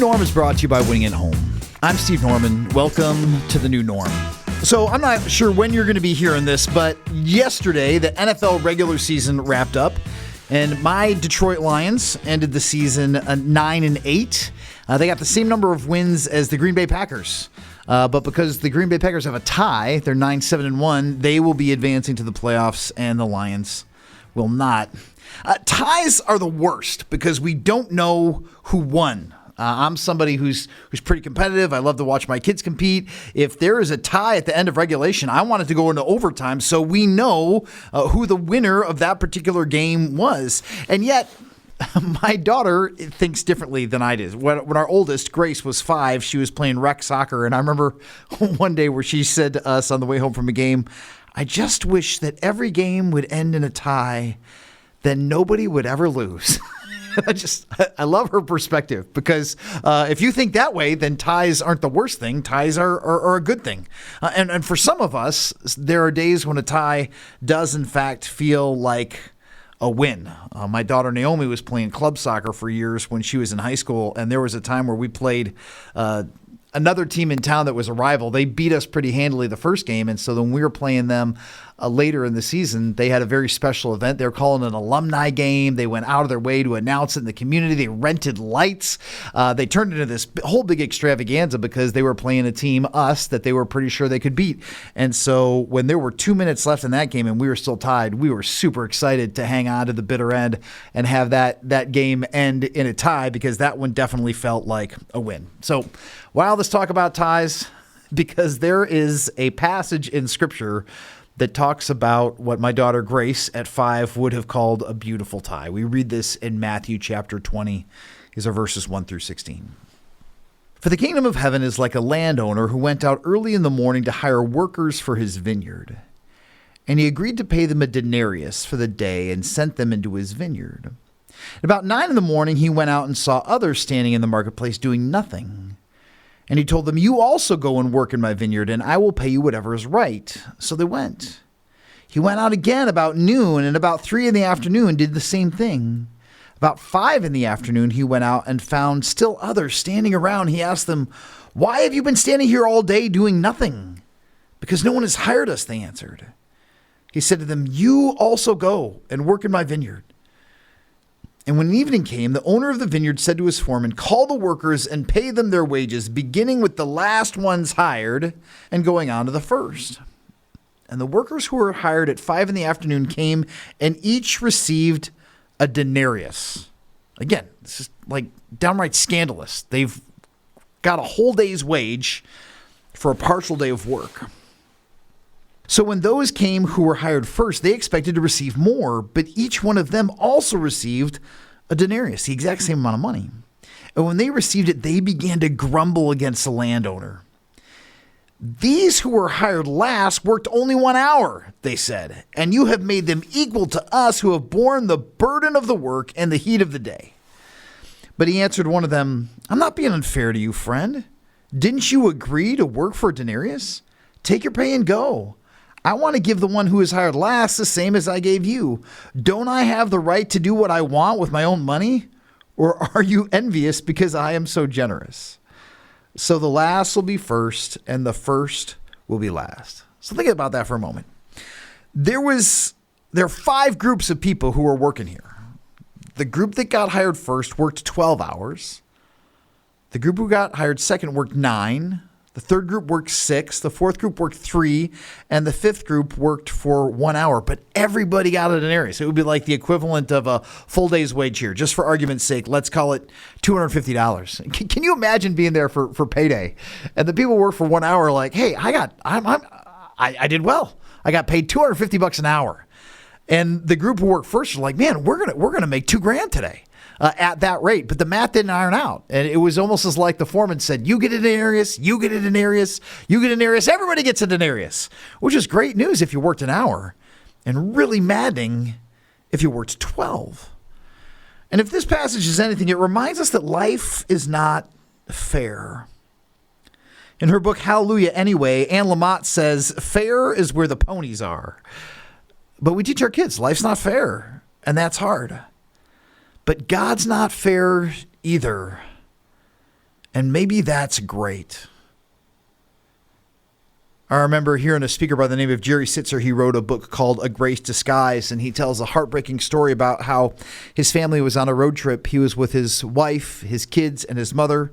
Norm is brought to you by Winning at Home. I'm Steve Norman. Welcome to the new norm. So I'm not sure when you're going to be hearing this, but yesterday the NFL regular season wrapped up, and my Detroit Lions ended the season 9-8. They got the same number of wins as the Green Bay Packers. But because the Green Bay Packers have a tie, they're 9-7-1, they will be advancing to the playoffs, and the Lions will not. Ties are the worst because we don't know who won. I'm somebody who's pretty competitive. I love to watch my kids compete. If there is a tie at the end of regulation, I want it to go into overtime so we know who the winner of that particular game was. And yet, my daughter thinks differently than I did. When our oldest, Grace, was 5, she was playing rec soccer. And I remember one day where she said to us on the way home from a game, "I just wish that every game would end in a tie, then nobody would ever lose." I love her perspective because if you think that way, then ties aren't the worst thing. Ties are a good thing. And for some of us, there are days when a tie does, in fact, feel like a win. My daughter Naomi was playing club soccer for years when she was in high school, and there was a time where we played another team in town that was a rival. They beat us pretty handily the first game, and so when we were playing them later in the season, they had a very special event. They were calling it an alumni game. They went out of their way to announce it in the community. They rented lights. They turned into this whole big extravaganza because they were playing a team, us, that they were pretty sure they could beat. And so when there were 2 minutes left in that game and we were still tied, we were super excited to hang on to the bitter end and have that game end in a tie because that one definitely felt like a win. So while let's talk about ties, because there is a passage in Scripture that talks about what my daughter Grace at 5 would have called a beautiful tie. We read this in Matthew chapter 20. These are verses 1 through 16. "For the kingdom of heaven is like a landowner who went out early in the morning to hire workers for his vineyard. And he agreed to pay them a denarius for the day and sent them into his vineyard. About 9 in the morning he went out and saw others standing in the marketplace doing nothing. And he told them, 'You also go and work in my vineyard, and I will pay you whatever is right.' So they went. He went out again about noon, and about 3 in the afternoon did the same thing. About 5 in the afternoon he went out and found still others standing around. He asked them, 'Why have you been standing here all day doing nothing?' 'Because no one has hired us,' they answered. He said to them, 'You also go and work in my vineyard.' And when evening came, the owner of the vineyard said to his foreman, 'Call the workers and pay them their wages, beginning with the last ones hired and going on to the first.' And the workers who were hired at 5 in the afternoon came and each received a denarius." Again, this is like downright scandalous. They've got a whole day's wage for a partial day of work. So when those came who were hired first, they expected to receive more, but each one of them also received a denarius, the exact same amount of money. And when they received it, they began to grumble against the landowner. 'These who were hired last worked only 1 hour,' they said, 'and you have made them equal to us who have borne the burden of the work and the heat of the day.' But he answered one of them, 'I'm not being unfair to you, friend. Didn't you agree to work for a denarius? Take your pay and go. I want to give the one who is hired last the same as I gave you. Don't I have the right to do what I want with my own money? Or are you envious because I am so generous? So the last will be first, and the first will be last.'" So think about that for a moment. There are 5 groups of people who are working here. The group that got hired first worked 12 hours. The group who got hired second worked 9. The third group worked 6, the fourth group worked 3, and the fifth group worked for 1 hour. But everybody got a denarius. It would be like the equivalent of a full day's wage here. Just for argument's sake, let's call it $250. Can you imagine being there for payday? And the people work for 1 hour like, "Hey, I did well. I got paid $250 an hour." And the group who worked first are like, "Man, we're gonna make $2,000 today." At that rate. But the math didn't iron out. And it was almost as like the foreman said, "You get a denarius, you get a denarius, you get a denarius, everybody gets a denarius," which is great news if you worked an hour and really maddening if you worked 12. And if this passage is anything, it reminds us that life is not fair. In her book, Hallelujah Anyway, Anne Lamott says, "Fair is where the ponies are." But we teach our kids life's not fair, and that's hard. But God's not fair either. And maybe that's great. I remember hearing a speaker by the name of Jerry Sitzer. He wrote a book called A Grace Disguised, and he tells a heartbreaking story about how his family was on a road trip. He was with his wife, his kids, and his mother.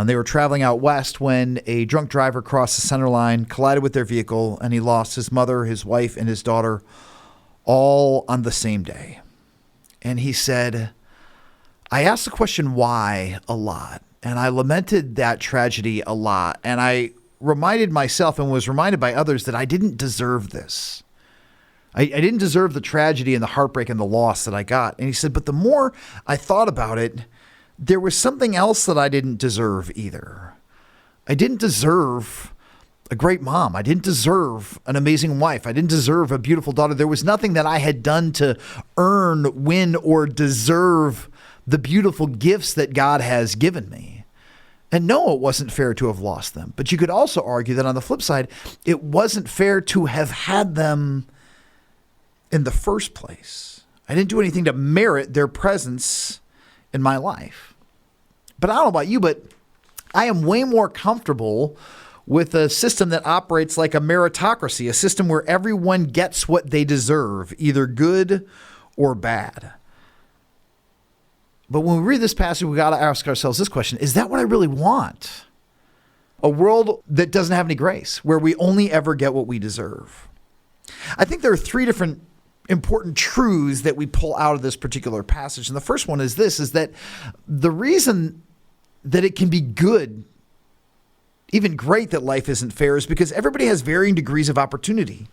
They were traveling out west when a drunk driver crossed the center line, collided with their vehicle, and he lost his mother, his wife, and his daughter all on the same day. And he said, I asked the question why a lot, and I lamented that tragedy a lot, and I reminded myself and was reminded by others that I didn't deserve this. I didn't deserve the tragedy and the heartbreak and the loss that I got. And he said, but the more I thought about it, there was something else that I didn't deserve either. I didn't deserve a great mom. I didn't deserve an amazing wife. I didn't deserve a beautiful daughter. There was nothing that I had done to earn, win, or deserve the beautiful gifts that God has given me. And no, it wasn't fair to have lost them. But you could also argue that on the flip side, it wasn't fair to have had them in the first place. I didn't do anything to merit their presence in my life. But I don't know about you, but I am way more comfortable with a system that operates like a meritocracy, a system where everyone gets what they deserve, either good or bad. But when we read this passage, we got to ask ourselves this question: is that what I really want? A world that doesn't have any grace, where we only ever get what we deserve. I think there are three different important truths that we pull out of this particular passage. And the first one is this, is that the reason that it can be good, even great, that life isn't fair is because everybody has varying degrees of opportunity.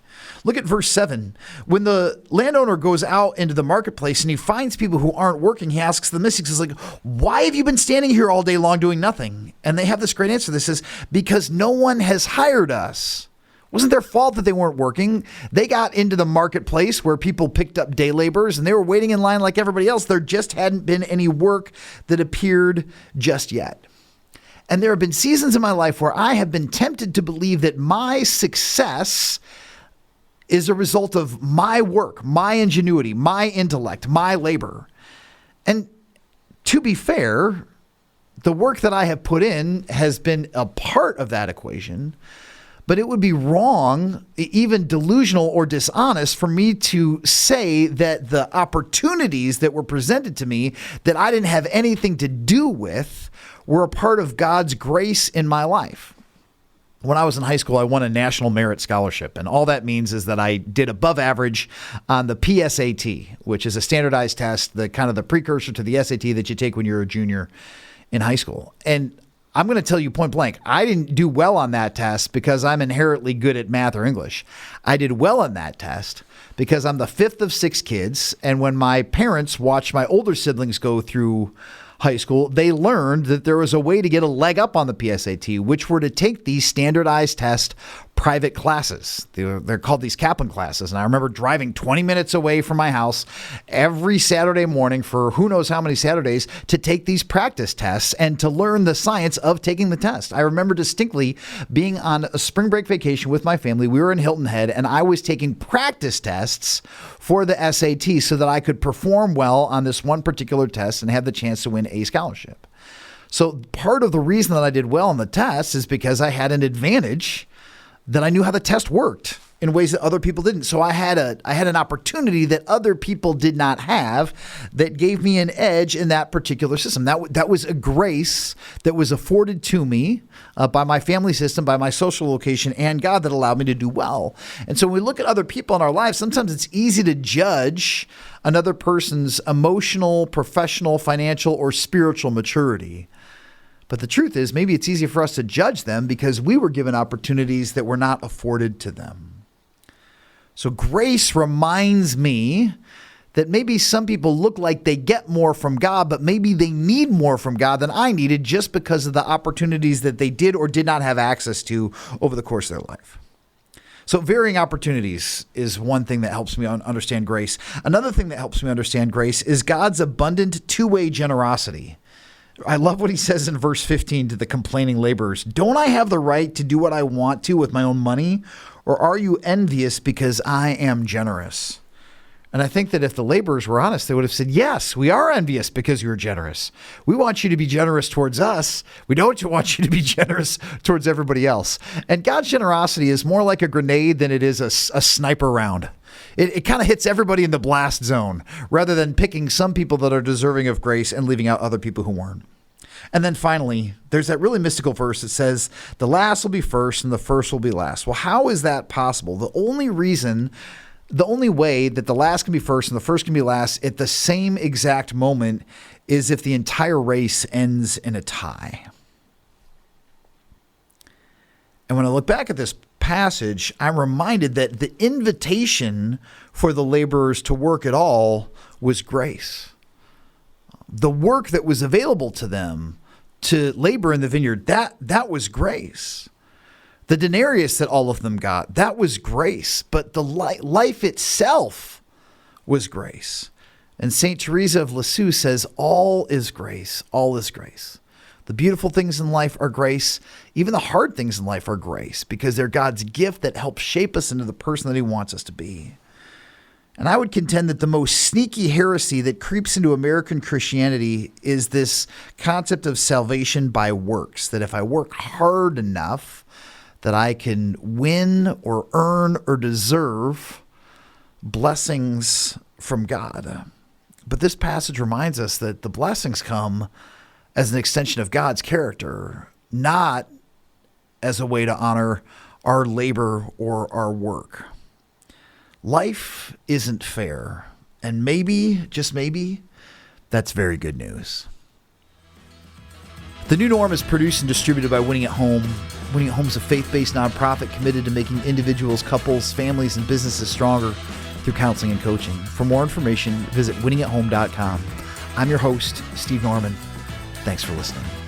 Look at verse 7. When the landowner goes out into the marketplace and he finds people who aren't working, he asks the mystics, he's like, why have you been standing here all day long doing nothing? And they have this great answer that says, because no one has hired us. It wasn't their fault that they weren't working. They got into the marketplace where people picked up day laborers and they were waiting in line like everybody else. There just hadn't been any work that appeared just yet. And there have been seasons in my life where I have been tempted to believe that my success is a result of my work, my ingenuity, my intellect, my labor. And to be fair, the work that I have put in has been a part of that equation, but it would be wrong, even delusional or dishonest, for me to say that the opportunities that were presented to me that I didn't have anything to do with were a part of God's grace in my life. When I was in high school, I won a National Merit Scholarship, and all that means is that I did above average on the PSAT, which is a standardized test, the kind of the precursor to the SAT that you take when you're a junior in high school. And I'm going to tell you point blank, I didn't do well on that test because I'm inherently good at math or English. I did well on that test because I'm the fifth of six kids, and when my parents watched my older siblings go through high school, they learned that there was a way to get a leg up on the PSAT, which were to take these standardized test private classes. They're called these Kaplan classes. And I remember driving 20 minutes away from my house every Saturday morning for who knows how many Saturdays to take these practice tests and to learn the science of taking the test. I remember distinctly being on a spring break vacation with my family. We were in Hilton Head, and I was taking practice tests for the SAT so that I could perform well on this one particular test and have the chance to win a scholarship. So part of the reason that I did well on the test is because I had an advantage that I knew how the test worked in ways that other people didn't. So I had an opportunity that other people did not have that gave me an edge in that particular system. That was a grace that was afforded to me by my family system, by my social location, and God that allowed me to do well. And so when we look at other people in our lives, sometimes it's easy to judge another person's emotional, professional, financial, or spiritual maturity. But the truth is, maybe it's easy for us to judge them because we were given opportunities that were not afforded to them. So grace reminds me that maybe some people look like they get more from God, but maybe they need more from God than I needed just because of the opportunities that they did or did not have access to over the course of their life. So varying opportunities is one thing that helps me understand grace. Another thing that helps me understand grace is God's abundant two-way generosity. I love what he says in verse 15 to the complaining laborers. Don't I have the right to do what I want to with my own money? Or are you envious because I am generous? And I think that if the laborers were honest, they would have said, yes, we are envious because you're generous. We want you to be generous towards us. We don't want you to be generous towards everybody else. And God's generosity is more like a grenade than it is a sniper round. It kind of hits everybody in the blast zone rather than picking some people that are deserving of grace and leaving out other people who weren't. And then finally, there's that really mystical verse that says, the last will be first and the first will be last. Well, how is that possible? The only way that the last can be first and the first can be last at the same exact moment is if the entire race ends in a tie. And when I look back at this passage, I'm reminded that the invitation for the laborers to work at all was grace. The work that was available to them to labor in the vineyard, that was grace. The denarius that all of them got, that was grace. But the life itself was grace. And St. Teresa of Lisieux says, all is grace. All is grace. The beautiful things in life are grace. Even the hard things in life are grace because they're God's gift that helps shape us into the person that he wants us to be. And I would contend that the most sneaky heresy that creeps into American Christianity is this concept of salvation by works, that if I work hard enough, that I can win or earn or deserve blessings from God. But this passage reminds us that the blessings come as an extension of God's character, not as a way to honor our labor or our work. Life isn't fair, and maybe, just maybe, that's very good news. The New Norm is produced and distributed by Winning at Home. Winning at Home is a faith-based nonprofit committed to making individuals, couples, families, and businesses stronger through counseling and coaching. For more information, visit winningathome.com. I'm your host, Steve Norman. Thanks for listening.